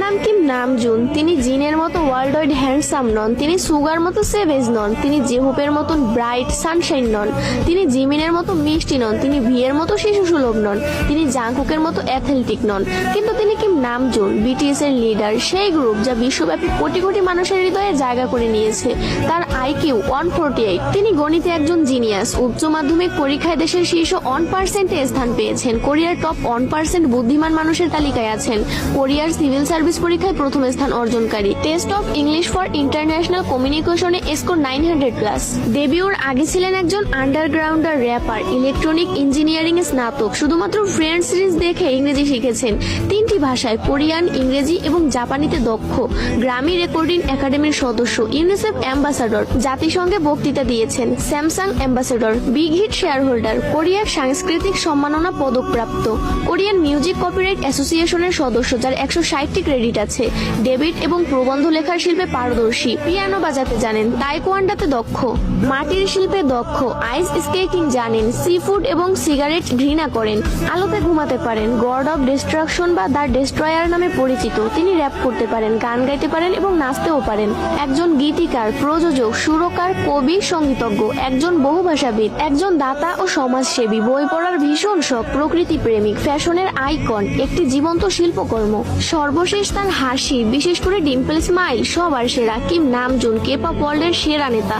নাম Kim Namjoon. তিনি জিনের মতো ওয়ার্ল্ড ওয়াইড হ্যান্ডসাম নন, তিনি সুগার মতো সেভেজ নন, তিনি জেহুপের মতন ব্রাইট সানশাইন নন, তিনি জিমিনের মতো মিষ্টি নন, তিনি ভিয়ের মতো শিশু সুলভ নন, তিনি জাংকুকের মতো অ্যাথলেটিক নন, কিন্তু তিনি কিম নামজুন, বিটিএস এর লিডার, সেই গ্রুপ যা বিশ্বব্যাপী কোটি কোটি মানুষের হৃদয়ে জায়গা করে নিয়েছে। তার আইকিউ 148, তিনি গণিতে একজন জিনিয়াস। উচ্চ মাধ্যমিক পরীক্ষায় দেশের শীর্ষ 1% স্থান পেয়েছেন। কোরিয়ার টপ 1% বুদ্ধিমান মানুষের তালিকায় আছেন। কোরিয়ার সিভিল সার্ভিস পরীক্ষায় প্রথম স্থান অর্জনকারী। Test of English for international কমিউনিকেশনে স্কোর 900+। ডেবিউর আগে ছিলেন একজন আন্ডারগ্রাউন্ডার র্যাপার, ইলেকট্রনিক ইঞ্জিনিয়ারিং এ স্নাতক। শুধুমাত্র ফ্রেন্ডস সিরিজ দেখে ইংরেজি শিখেছেন। 3টি ভাষায় কোরিয়ান, ইংরেজি এবং জাপানিতে দক্ষ। গ্রামি রেকর্ডিং একাডেমির সদস্য, ইউনিসেফ অ্যাম্বাসাডর, জাতিসংঘে বক্তৃতা দিয়েছেন, Samsung ambassador, big hit share holder, কোরিয়ার সাংস্কৃতিক সম্মাননা পদকপ্রাপ্ত, কোরিয়ান মিউজিক কপিরাইট অ্যাসোসিয়েশনের সদস্য, যার 160টি ক্রেডিট আছে। ডেবিট এবং প্রবন্ধ লেখার শিল্পে পারদর্শী, পিয়ানো বাজাতে জানেন, তাইকোয়ান্ডোতে দক্ষ, মাটির শিল্পে দক্ষ, আইস স্কেটিং জানেন, সি ফুড এবং সিগারেট ঘৃণা করেন, আলোতে ঘুমাতে পারেন, গড অফ ডিস্ট্রাকশন বা দ্য ডেস্ট্রয়ার নামে পরিচিত। তিনি র্যাপ করতে পারেন, গান গাইতে পারেন এবং নাচতেও পারেন। একজন গীতিকার, প্রযোজক, সুরকার, কবি, সঙ্গীতজ্ঞ, একজন বহুভাষাবিদ, একজন দাতা ও সমাজসেবী, বই পড়ার ভীষণ শখ, প্রকৃতি প্রেমিক, ফ্যাশনের আইকন, একটি জীবন্ত শিল্পকর্ম। সর্বশেষ তার হাসি, বিশেষ করে ডিম্পল স্মাইল, সবার সেরা। কিম নামজুন কেপপ ওয়ার্ল্ডের সেরা নেতা।